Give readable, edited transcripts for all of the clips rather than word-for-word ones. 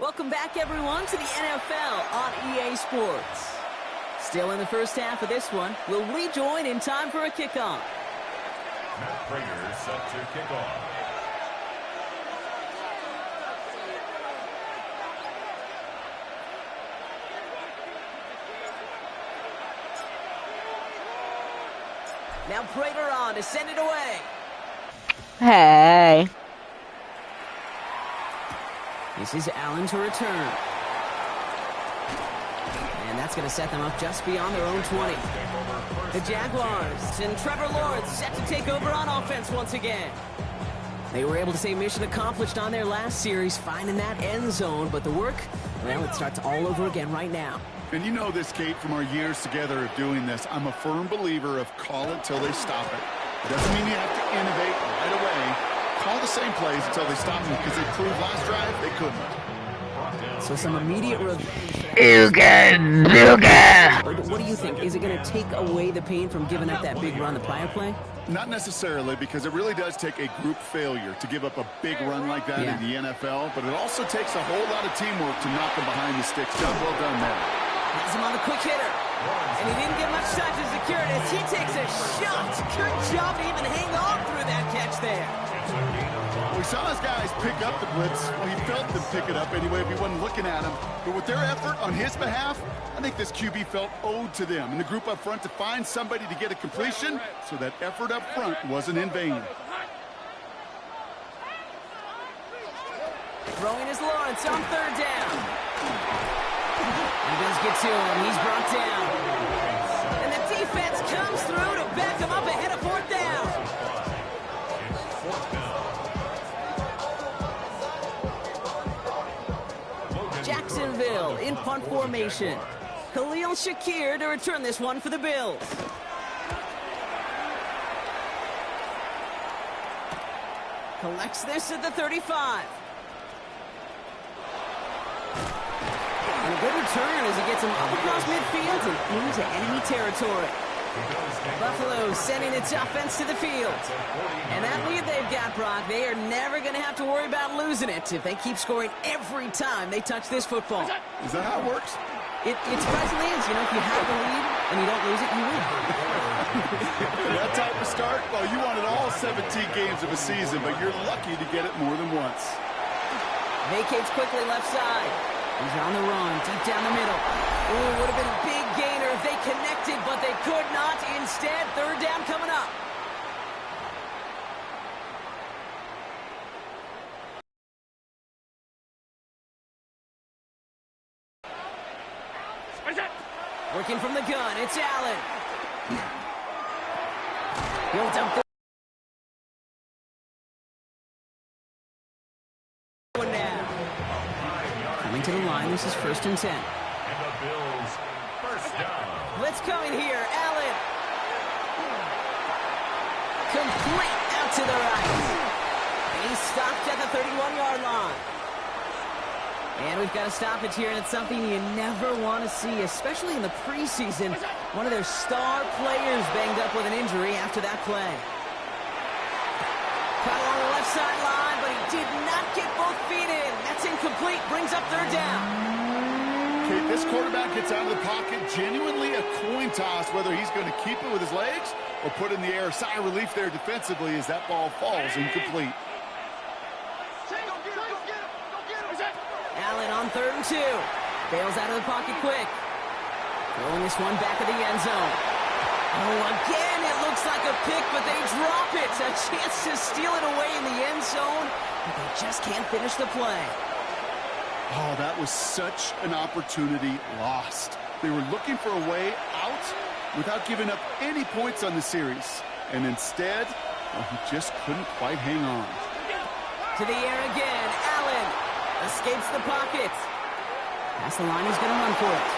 Welcome back, everyone, to the NFL on EA Sports. Still in the first half of this one, we'll rejoin in time for a kickoff. Matt Prater set to kick off. Now Prater on to send it away. Hey. This is Allen to return. And that's going to set them up just beyond their own 20. The Jaguars and Trevor Lawrence set to take over on offense once again. They were able to say mission accomplished on their last series, finding that end zone, but the work, well, it starts all over again right now. And you know this, Kate, from our years together of doing this. I'm a firm believer of call it till they stop it. Doesn't mean you have to innovate right away. Call the same plays until they stop them, because they proved last drive they couldn't. So some immediate revenge. What do you think? Is it going to take away the pain from giving up that big run the prior play? Not necessarily, because it really does take a group failure to give up a big run like that in the NFL, but it also takes a whole lot of teamwork to knock them behind the sticks. Job well done there. Has him on the quick hitter. And he didn't get much time to secure it as he takes a shot. Good job to even hang on through that catch there. We saw his guys pick up the blitz. Well, he felt them pick it up anyway if he wasn't looking at him. But with their effort on his behalf, I think this QB felt owed to them and the group up front to find somebody to get a completion, so that effort up front wasn't in vain. Throwing is Lawrence on third down. He does get to him. He's brought down. And the defense comes through to back him up ahead of fourth down. Jacksonville in punt formation. Khalil Shakir to return this one for the Bills. Collects this at the 35. And a good return as he gets him up across midfield and into enemy territory. Buffalo sending its offense to the field. And that lead they've got, Brock, they are never going to have to worry about losing it if they keep scoring every time they touch this football. Is that how it works? It surprisingly is. You know, if you have the lead and you don't lose it, you win. That type of start, well, you wanted all 17 games of a season, but you're lucky to get it more than once. Vacates quickly left side. He's on the run, deep down the middle. Ooh, would have been a big gainer if they connected, but they could not. Instead, third down coming up. Working from the gun, it's Allen. He'll dump the one now. Coming to the line, this is 1st and 10. And the Bills first down. Blitz coming here, Allen. Complete out to the right. And he's stopped at the 31-yard line. And we've got a stoppage here, and it's something you never want to see, especially in the preseason. One of their star players banged up with an injury after that play. Caught along the left sideline, but he did not get both feet in. That's incomplete, brings up third down. Okay, this quarterback gets out of the pocket, genuinely a coin toss, whether he's going to keep it with his legs or put it in the air. Sigh of relief there defensively as that ball falls incomplete. Allen on on 3rd and 2. Bails out of the pocket quick. Throwing this one back of the end zone. Oh, again, it looks like a pick, but they drop it. A chance to steal it away in the end zone, but they just can't finish the play. Oh, that was such an opportunity lost. They were looking for a way out without giving up any points on the series. And instead, well, he just couldn't quite hang on. To the air again. Allen escapes the pocket. Past the line, he's going to run for it.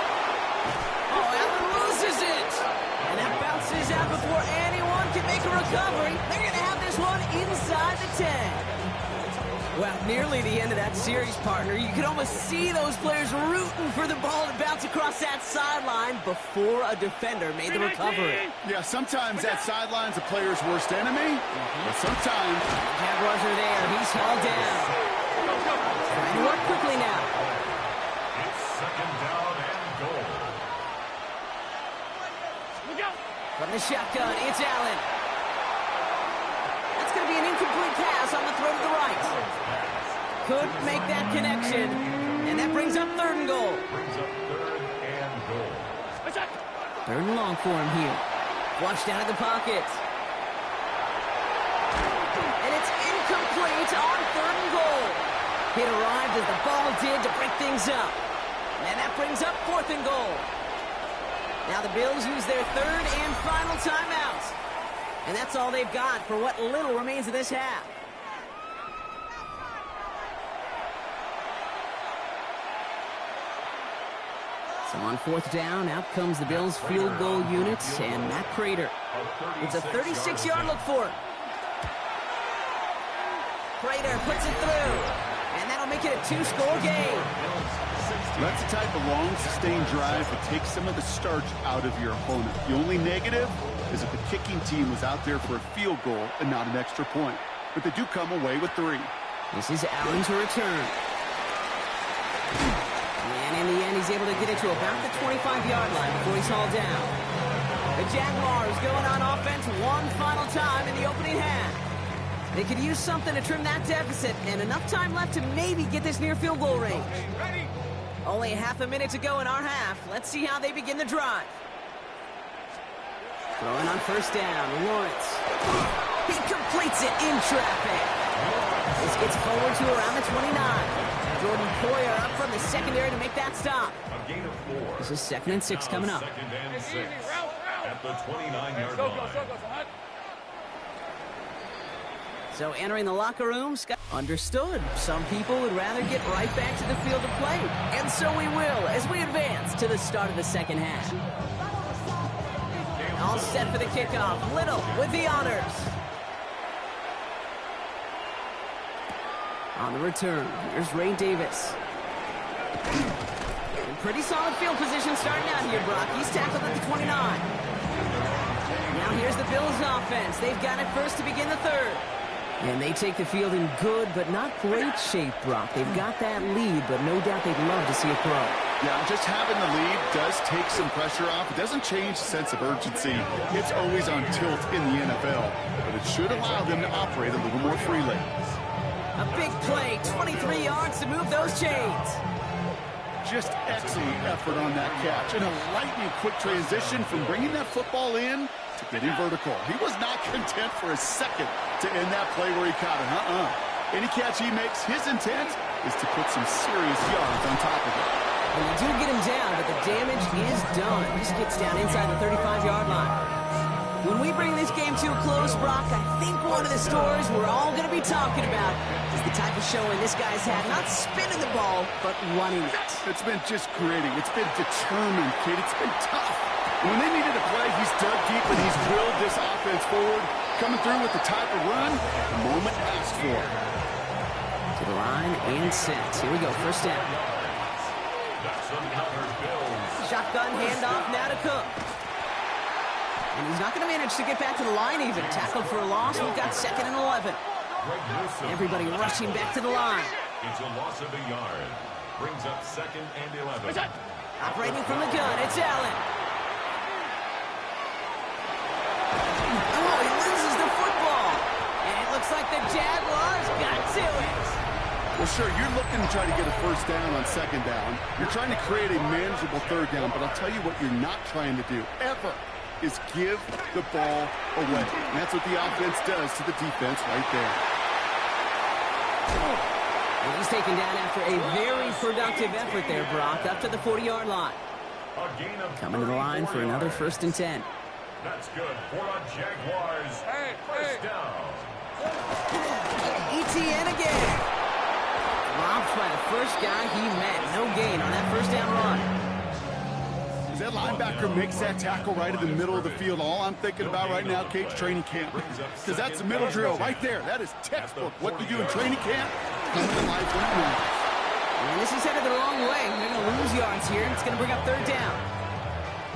Oh, Allen loses it. And that bounces out before anyone can make a recovery. They're going to have this one inside the 10. Well, nearly the end of that series, partner. You could almost see those players rooting for the ball to bounce across that sideline before a defender made the recovery. Yeah, sometimes that sideline's a player's worst enemy, but sometimes... Jaguars are there. He's hauled down. Trying to work quickly now. It's 2nd down and goal. From the shotgun, it's Allen. That's going to be an incomplete pass on the throw to the right. Couldn't make that connection, and that brings up 3rd and goal. Brings up 3rd and goal. 3rd and long for him here. Flushed out of the pocket. And it's incomplete on 3rd and goal. It arrived as the ball did to break things up. And that brings up 4th and goal. Now the Bills use their 3rd and final timeout. And that's all they've got for what little remains of this half. So on 4th down, out comes the Bills' field goal unit and Matt Prater. It's a 36-yard look for him. Prater puts it through, and that'll make it a 2-score game. That's the type of long, sustained drive that takes some of the starch out of your opponent. The only negative is that the kicking team was out there for a field goal and not an extra point. But they do come away with 3. This is Allen to return. And in the end, he's able to get it to about the 25-yard line before he's hauled down. The Jaguars going on offense one final time in the opening half. They could use something to trim that deficit, and enough time left to maybe get this near field goal range. Only half a minute to go in our half. Let's see how they begin the drive. Throwing on 1st down, Lawrence. He completes it in traffic. This gets forward to around the 29. Jordan Poyer up from the secondary to make that stop. A gain of 4. This is 2nd and 6 coming up. 2nd and 6 at the 29-yard line. So entering the locker room, Scott understood. Some people would rather get right back to the field of play. And so we will as we advance to the start of the 2nd half. All set for the kickoff. Little with the honors. On the return, here's Ray Davis. In pretty solid field position starting out here, Brock. He's tackled at the 29. Now here's the Bills offense. They've got it first to begin the 3rd. And they take the field in good but not great shape, Brock. They've got that lead, but no doubt they'd love to see it grow. Yeah, just having the lead does take some pressure off. It doesn't change the sense of urgency. It's always on tilt in the NFL, but it should allow them to operate a little more freely. A big play, 23 yards to move those chains. Just excellent effort on that catch. And a lightning quick transition from bringing that football in to getting vertical. He was not content for a second to end that play where he caught it. Any catch he makes, his intent is to put some serious yards on top of it. And they do get him down, but the damage is done. He just gets down inside the 35-yard line. When we bring this game to a close, Brock, I think one of the stories we're all going to be talking about is the type of showing this guy's had, not spinning the ball, but running it. It's been just gritty. It's been determined, kid. It's been tough. And when they needed a play, he's dug deep and he's willed this offense forward, coming through with the type of run the moment asked for. To the line and set. Here we go, 1st down. Shotgun handoff now to Cook. And he's not going to manage to get back to the line even. Tackled for a loss. We've got 2nd and 11. Everybody rushing back to the line. It's a loss of a yard. Brings up 2nd and 11. Operating from the gun, it's Allen. Oh, he loses the football. And it looks like the Jaguars got to it. Well, sure, you're looking to try to get a first down on second down. You're trying to create a manageable third down, but I'll tell you what you're not trying to do, ever, is give the ball away. And that's what the offense does to the defense right there. And he's taken down after a very productive effort there, Brock, up to the 40-yard line. Coming to the line for another 1st and 10. That's good for a Jaguars. First down. ETN again. Dropped by the first guy he met. No gain on that first down run. As that linebacker makes that tackle right in the middle of the field, all I'm thinking about right now, Kate's training camp. Because that's the middle drill right there. That is textbook. What you do in training camp, come to life when it matters. And this is headed the wrong way. They're going to lose yards here, and it's going to bring up 3rd down.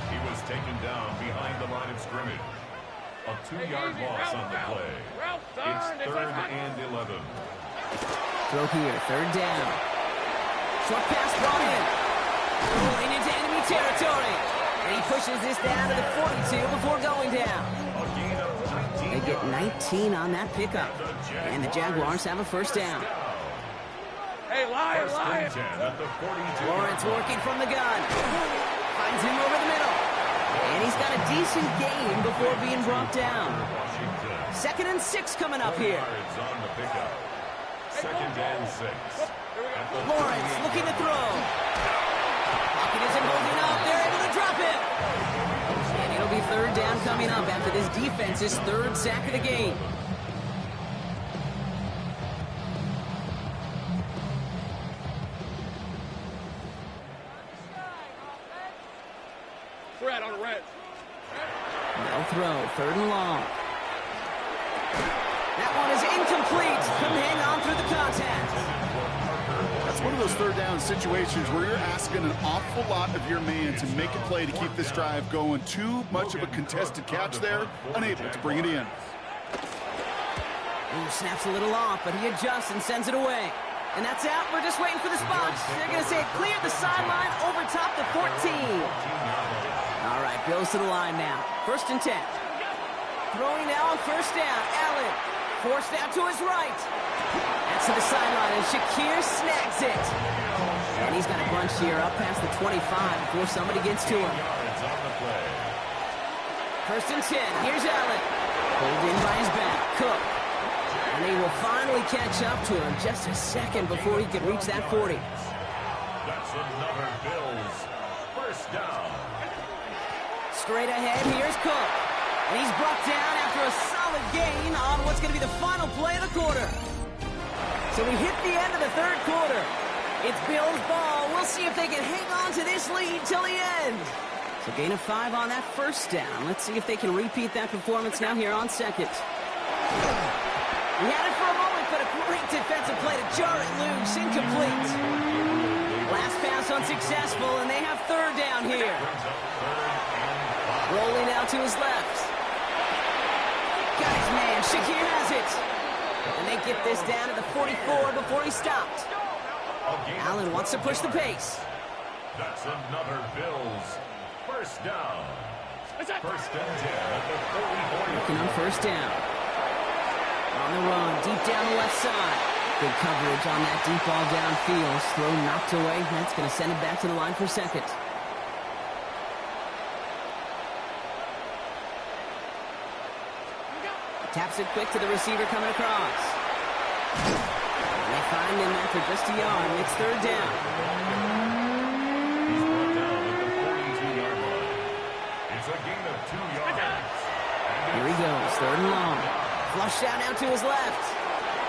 He was taken down behind the line of scrimmage. A 2-yard loss on the play. It's 3rd and 11. Throw here, 3rd down. Short pass brought in. Rolling into enemy territory. And he pushes this down to the 42 before going down. They get 19 on that pickup. And the Jaguars have a 1st down. Hey, Lion! Lawrence working from the gun. Finds him over the middle. And he's got a decent gain before being brought down. 2nd and 6 coming up here. 2nd and 6. Lawrence looking to throw. Pocket isn't holding up. They're able to drop it. And it'll be 3rd down coming up after this defense's 3rd sack of the game. Red on red. No throw, 3rd and long. That one is incomplete. Couldn't hang on through the contact. That's one of those 3rd down situations where you're asking an awful lot of your man to make a play to keep this drive going. Too much of a contested catch there, unable to bring it in. Ooh, snaps a little off, but he adjusts and sends it away. And that's out. We're just waiting for the spot. They're going to say it cleared the sideline over top the 14. All right, Bills to the line now. 1st and 10. Throwing now on 1st down. Allen forced out to his right. That's to the sideline, and Shakir snags it. And he's got a bunch here up past the 25 before somebody gets to him. 1st and 10. Here's Allen. Pulled in by his back. Cook. And they will finally catch up to him just a second before he can reach that 40. That's another Bills 1st down. Straight ahead, here's Cook. And he's brought down after a solid gain on what's going to be the final play of the quarter. So we hit the end of the 3rd quarter. It's Bills ball. We'll see if they can hang on to this lead till the end. So gain of 5 on that 1st down. Let's see if they can repeat that performance now here on 2nd. He had it for a moment, but a great defensive play to jar it loose. Incomplete. Last pass unsuccessful, and they have 3rd down here. Rolling out to his left. Got his man. Shakir has it. And they get this down to the 44 before he stopped. Allen wants to push the pace. That's another Bills 1st down. 1st and 10 at the 44. Looking on 1st down. On the run, deep down the left side. Good coverage on that deep ball downfield. Throw knocked away. That's going to send it back to the line for 2nd. Taps it quick to the receiver coming across. And they find him after just a yard. It's 3rd down. He's brought down at the 42-yard line. It's a gain of 2 yards. Here he goes, 3rd and long. Flush out now to his left.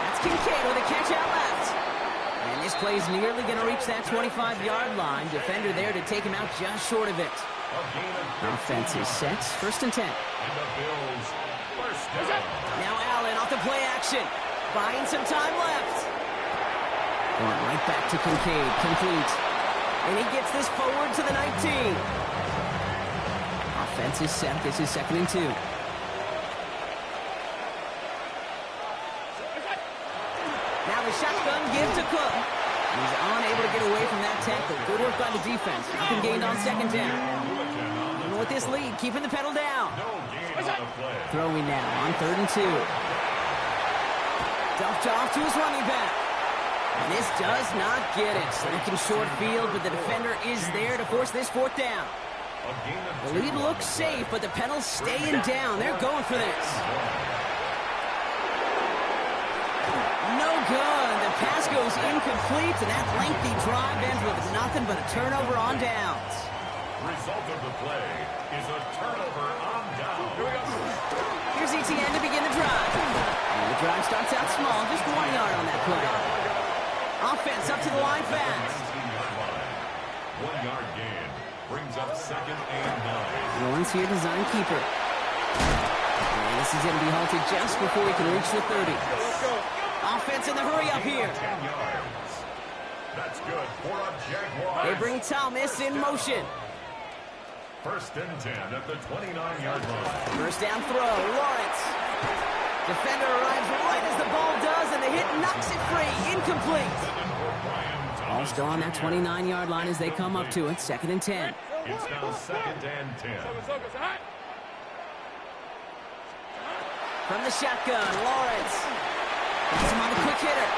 That's Kincaid with a catch out left. And this play is nearly going to reach that 25-yard line. Defender there to take him out just short of it. Offense is set. 1st and 10. And the Bills 1st down. Now Allen off the play action. Buying some time left. Going right back to Kincaid. Complete. And he gets this forward to the 19. Offense is set. This is 2nd and 2. Now the shotgun give to Cook. And he's unable to get away from that tackle. Good work by the defense. Nothing gained on 2nd down. Even with this lead, keeping the pedal down. Throwing now on 3rd and 2. Dumped off to his running back. And this does not get it. Looking short field, but the defender is there to force this fourth down. The lead looks safe, but the Pennels staying down. They're going for this. No good. The pass goes incomplete, and that lengthy drive ends with nothing but a turnover on downs. Result of the play is a turnover on down. Here's ETN to begin the drive. And the drive starts out small, just 1 yard on that play. Offense up to the line fast. 1 yard gain brings up 2nd and 9. Lawrence here, design keeper. And this is going to be halted just before he can reach the 30. Offense in the hurry up here. 10 yards. That's good for a Jaguar. They bring Thomas in motion. 1st and 10 at the 29-yard line. First down throw, Lawrence. Defender arrives right as the ball does, and the hit knocks it free. Incomplete. Ball still on that 29-yard line as they come up to it. 2nd and 10. It's now 2nd and 10. From the shotgun, Lawrence. Gets him on the quick hitter.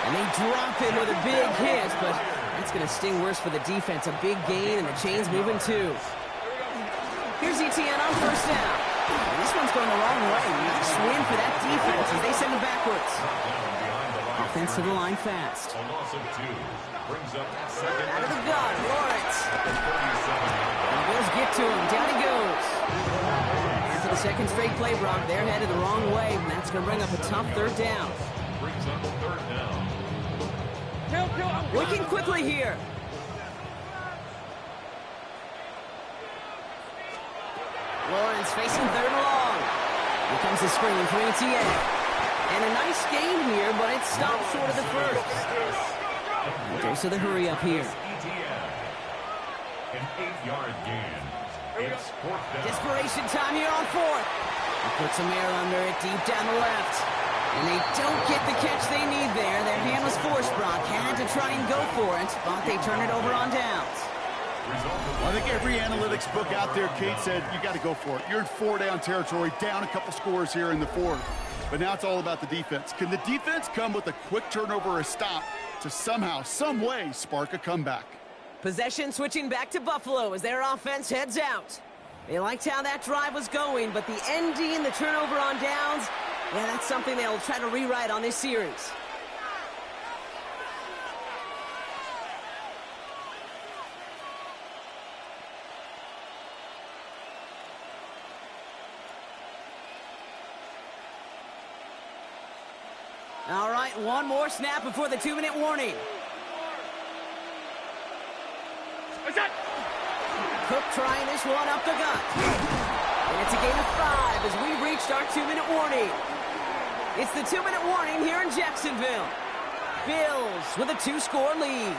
And they drop it with a big hit, but that's going to sting worse for the defense. A big gain, and the chain's moving too. Here's ETN on first down. And this one's going the wrong way. Nice win for that defense as they send it backwards. Offense to the line fast. A loss of 2 brings up 2nd Out of the and gun, Lawrence. And the Bills get to him. Down he goes. And for the second straight play, Brock, they're headed the wrong way, and that's going to bring up a tough 3rd down. brings up a 3rd down. Working quickly here. Lawrence facing 3rd and long. Here comes the screen for ETN. And a nice gain here, but it stops short of the first. Goes to the hurry up here. ETN. An 8-yard gain. It's 4th down. Desperation time here on 4th. He puts some air under it deep down the left. And they don't get the catch they need there. Their hand was forced, Brock. Had to try and go for it, but they turn it over on downs. I think every analytics book out there, Kate, said you got to go for it. You're in 4-down territory, down a couple scores here in the 4th. But now it's all about the defense. Can the defense come with a quick turnover or a stop to somehow, some way, spark a comeback? Possession switching back to Buffalo as their offense heads out. They liked how that drive was going, but the ending, the turnover on downs, yeah, that's something they'll try to rewrite on this series. All right, one more snap before the 2-minute warning. Cook trying this one up the gut. And it's a gain of 5 as we reached our 2-minute warning. It's the 2-minute warning here in Jacksonville. Bills with a 2-score lead.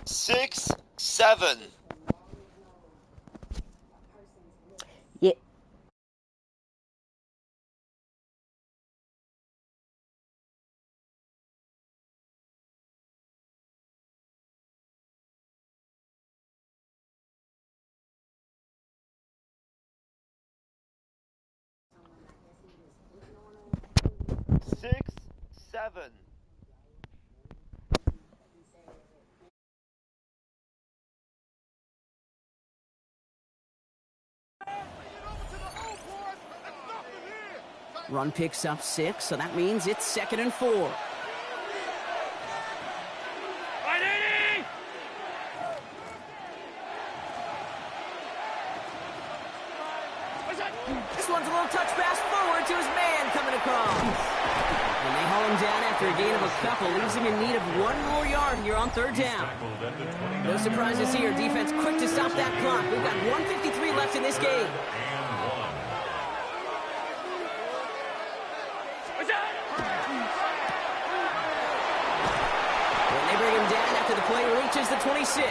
Six, 7. Yeah. Six, 7. Run picks up 6, so that means it's 2nd and 4. This one's a little touch pass forward to his man coming across. And they haul him down after a gain of a couple, leaves him in need of 1 more yard here on 3rd down. No surprises here. Defense quick to stop that clock. We've got 1:53 left in this game. bring him down after the play reaches the 26.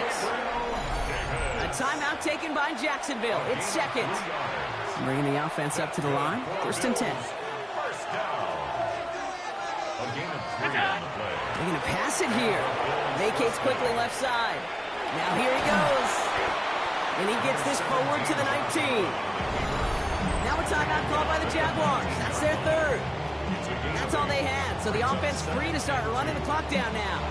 A timeout taken by Jacksonville. It's second. Bringing the offense up to the line. 1st and 10. First down. A gain of 3 on the play. They're going to pass it here. Vacates quickly left side. Now here he goes. And he gets this forward to the 19. Now a timeout called by the Jaguars. That's their 3rd. That's all they had. So the offense free to start running the clock down now.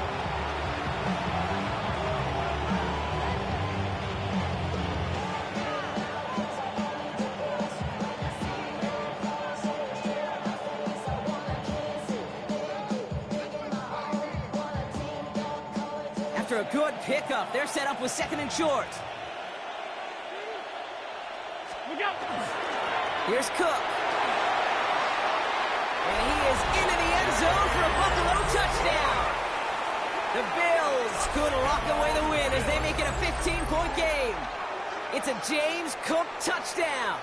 After a good pickup, they're set up with 2nd and short. Here's Cook. And he is into the end zone for a Buffalo touchdown. The Bills could lock away the win as they make it a 15-point game. It's a James Cook touchdown.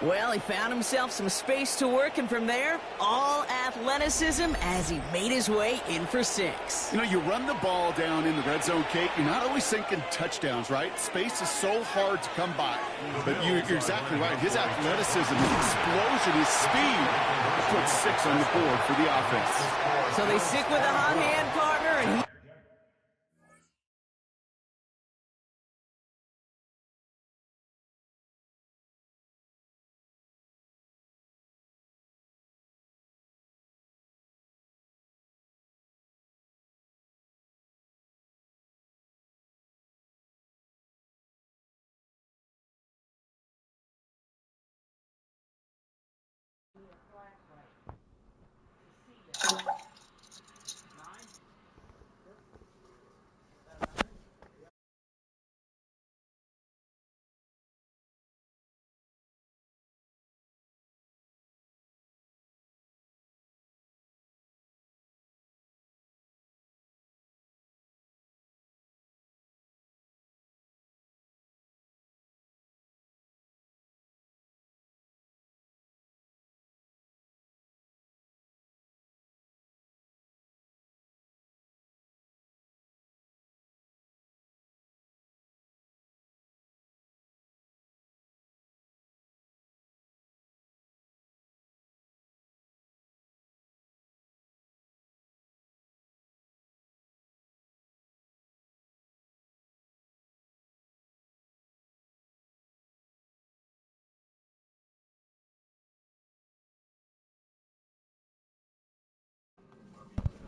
Well, he found himself some space to work, and from there, all athleticism as he made his way in for 6. You know, you run the ball down in the red zone, Kate, you're not always thinking touchdowns, right? Space is so hard to come by. But you're exactly right. His athleticism, his explosion, his speed puts 6 on the board for the offense. So they stick with a hot hand partner, and he...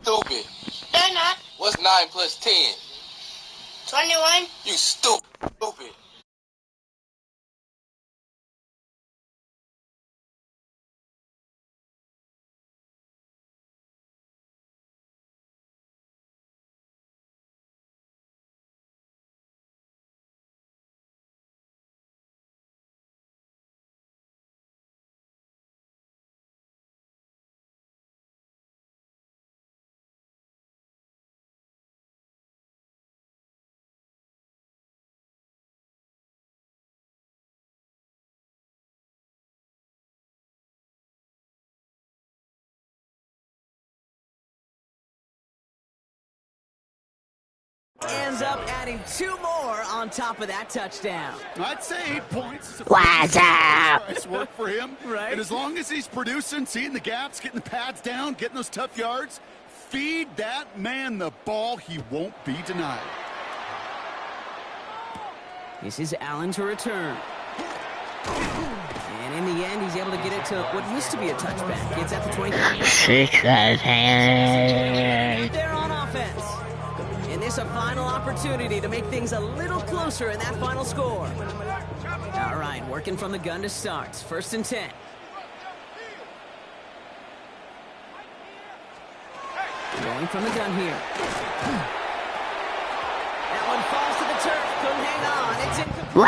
Stupid. They're not. What's 9 plus 10? 21. You stupid. Stupid. ends up adding 2 more on top of that touchdown. I'd say 8 points. What's up? Nice work for him. Right. And as long as he's producing, seeing the gaps, getting the pads down, getting those tough yards, feed that man the ball. He won't be denied. This is Allen to return. And in the end, he's able to get it to what used to be a touchback. Gets at the 20. They're on offense. And this a final opportunity to make things a little closer in that final score. All right, working from the gun to start. 1st and 10. Going from the gun here. That one falls to the turf. Couldn't hang on. It's incomplete.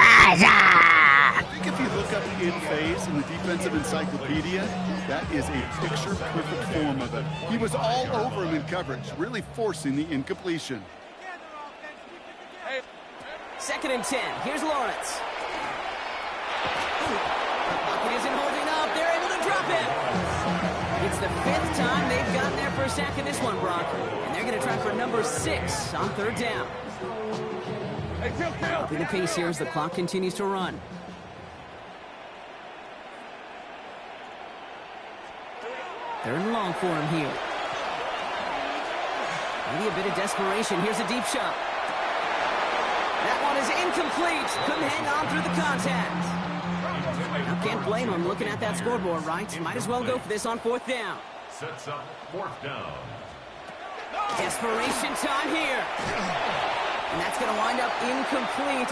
I think if you look up in phase in the defensive encyclopedia, that is a picture-perfect form of it. He was all over him in coverage, really forcing the incompletion. 2nd and 10. Here's Lawrence. Pocket isn't holding up. They're able to drop him. It's the 5th time they've gotten their first sack in this one, Brock. And they're going to try for number 6 on 3rd down. Hey, kill. Upping the pace here as the clock continues to run. They're in long for him here. Maybe a bit of desperation. Here's a deep shot. That one is incomplete. Couldn't hang on through the contact. Now, can't blame him looking at that scoreboard, right? Might as well go for this on 4th down. Sets up 4th down. Desperation time here. And that's going to wind up incomplete.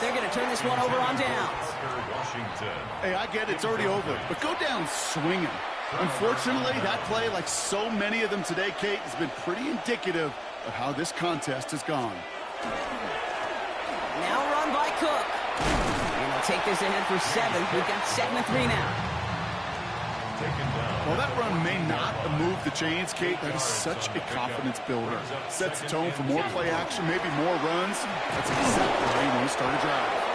They're going to turn this one over on downs. Washington. Hey, I get it's already over, but go down swinging. Unfortunately, that play, like so many of them today, Kate, has been pretty indicative of how this contest has gone. Now run by Cook. And he'll take this ahead for 7. We've got 2nd and 3 now. Taken down. While that run may not have moved the chains, Kate, that is such a confidence builder. Sets the tone for more play action, maybe more runs. That's exactly how you want to start a drive.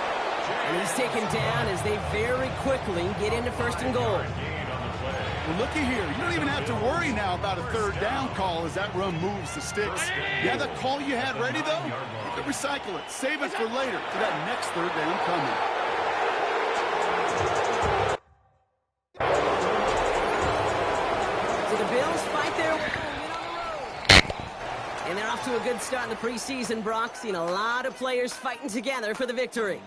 And he's taken down as they very quickly get into 1st and goal. Well, looky here. You don't even have to worry now about a 3rd down call as that run moves the sticks. Yeah, that call you had ready, though? You can recycle it. Save it for later for that next 3rd down coming. So the Bills fight their way on the road. And they're off to a good start in the preseason, Brock. Seen a lot of players fighting together for the victory.